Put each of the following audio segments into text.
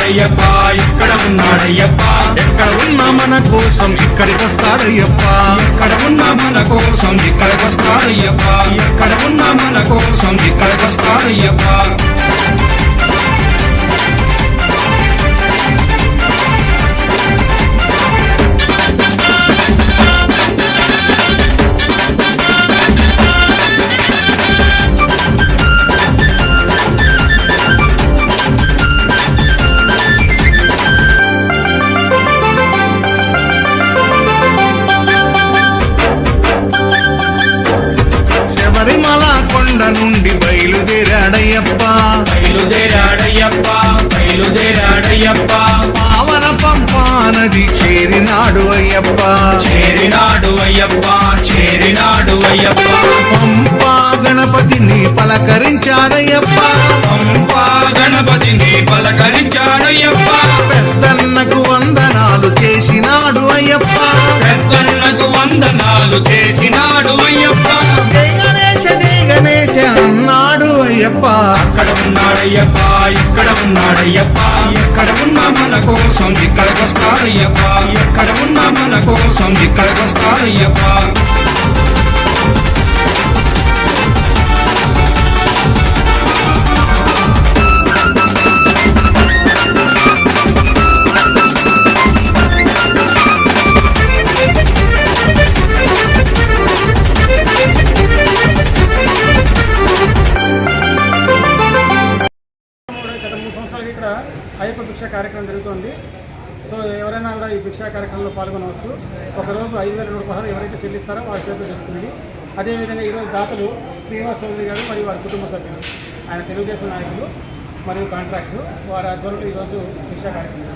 ఉన్నాడయ్యప్ప ఇక్కడ ఉన్నాడయ్యప్ప ఎక్కడ ఉన్నా మన కోసం ఇక్కడికి వస్తాడయ్యప్ప ఎక్కడ ఉన్నా మన కోసం ఇక్కడికి వస్తాడయ్యప్ప ఎక్కడ ఉన్నా మన కోసం ఇక్కడికి వస్తాడయ్యప్ప శబరిమల కొండ నుండి బయలుదేరాడయ్యప్ప బయలుదేరాడయ్యప్ప బయలుదేరాడయ్యప్ప పావన పంపా నది చేరినాడు అయ్యప్ప చేరినాడు అయ్యప్ప చేరినాడు అయ్యప్ప పంపా గణపతిని పలకరించాడయ్యప్ప పంపా గణపతిని పలకరించాడయ్యప్ప పెద్దన్నకు వందనాలు చేసినాడు అయ్యప్ప పెద్దన్నకు వందనాలు చేసినాడు అయ్యప్ప జై గణేశ అన్నాడు అయ్యప్ప అక్కడ ఉన్నాడయ్యప్ప ఇక్కడ ఉన్నాడయ్యప్ప ఎక్కడ ఉన్నా మన కోసం ఇక్కడికి వస్తాడయ్యప్ప ఎక్కడ ఉన్నా మన కోసం ఇక్కడికి వస్తాడయ్యప్ప ఇక్కడ అయ్యప్ప భిక్ష కార్యక్రమం జరుగుతుంది. సో ఎవరైనా కూడా ఈ భిక్షా కార్యక్రమంలో పాల్గొనవచ్చు. ఒకరోజు 5,100 ఎవరైతే చెల్లిస్తారో వారి చేతిలో జరుగుతుంది. అదేవిధంగా ఈరోజు దాతలు శ్రీనివాస్ చౌదరి గారు మరియు వారి కుటుంబ సభ్యులు, ఆయన తెలుగుదేశం నాయకులు మరియు కాంట్రాక్టు వారి ఆధ్వర్యంలో ఈరోజు భిక్షా కార్యక్రమం.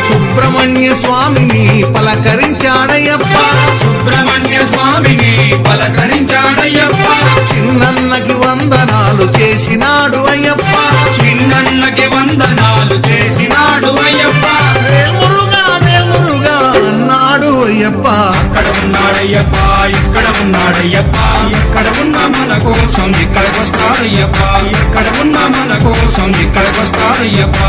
సుబ్రహ్మణ్య స్వామిని పలకరించాడయ్యప్ప సుబ్రహ్మణ్య స్వామిని పలకరించాడయ్యప్ప చిన్నన్నకి వందనాలు చేసినాడు అయ్యప్ప చిన్నన్నకి వందనాలు చేసినాడు అయ్యప్ప వేల్మురుగా అన్నాడు అయ్యప్ప అక్కడ ఉన్నాడయ్యప్ప ఇక్కడ ఉన్నాడయ్యప్ప ఎక్కడ ఉన్నా మన కోసం ఇక్కడికి వస్తాడయ్యప్ప ఎక్కడ ఉన్నా మన కోసం ఇక్కడికి వస్తాడయ్యప్ప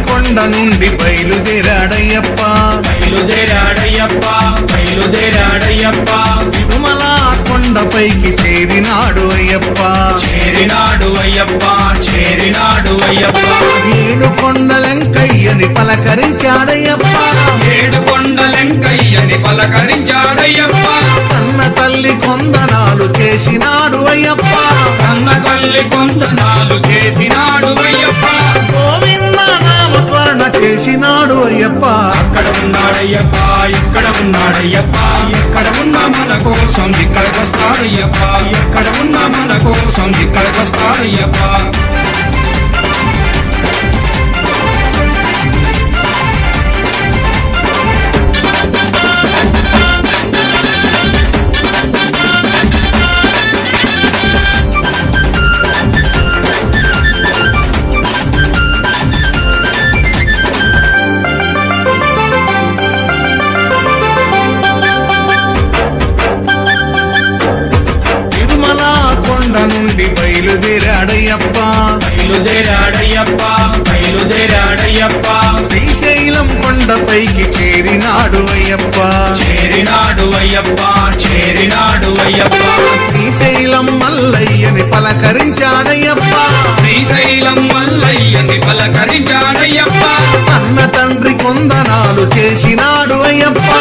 కొండ నుండి బయలుదేరాడయ్యప్ప బయలుదేరాడయ్యప్ప బయలుదేరాడయ్యప్ప తిరుమల కొండపైకి చేరినాడు అయ్యప్ప చేరినాడు అయ్యప్ప చేరినాడు అయ్యప్ప 7 కొండలెంకయ్యని పలకరించాడయ్యప్ప 7 కొండలెంకయ్యని పలకరించాడయ్యప్ప కన్న తల్లి కొందనాలు చేసినాడు అయ్యప్ప కన్న తల్లి కొందనాలు చేసినాడు అయ్యప్ప గోవింద నామస్మరణ చేసినాడు అయ్యప్ప అక్కడ ఉన్నాడయ్యప్ప ఇక్కడ ఉన్నాడయ్యప్ప ఎక్కడ ఉన్నా మన కోసం ఇక్కడికి వస్తాడయ్యప్ప ఎక్కడ ఉన్నా మన కోసం ఇక్కడికి వస్తాడయ్యప్ప నుండి బయలుదేరాడయ్యప్ప బయలుదేరాడయ్యప్ప బయలుదేరాడయ్యప్ప శ్రీశైలం కొండపైకి చేరినాడు అయ్యప్ప చేరినాడు అయ్యప్ప చేరినాడు అయ్యప్ప శ్రీశైలం మల్లయ్యని పలకరించాడయ్యప్ప శ్రీశైలం మల్లయ్యని పలకరించాడయ్యప్ప అన్న తండ్రి కొందనాలు చేసినాడు అయ్యప్ప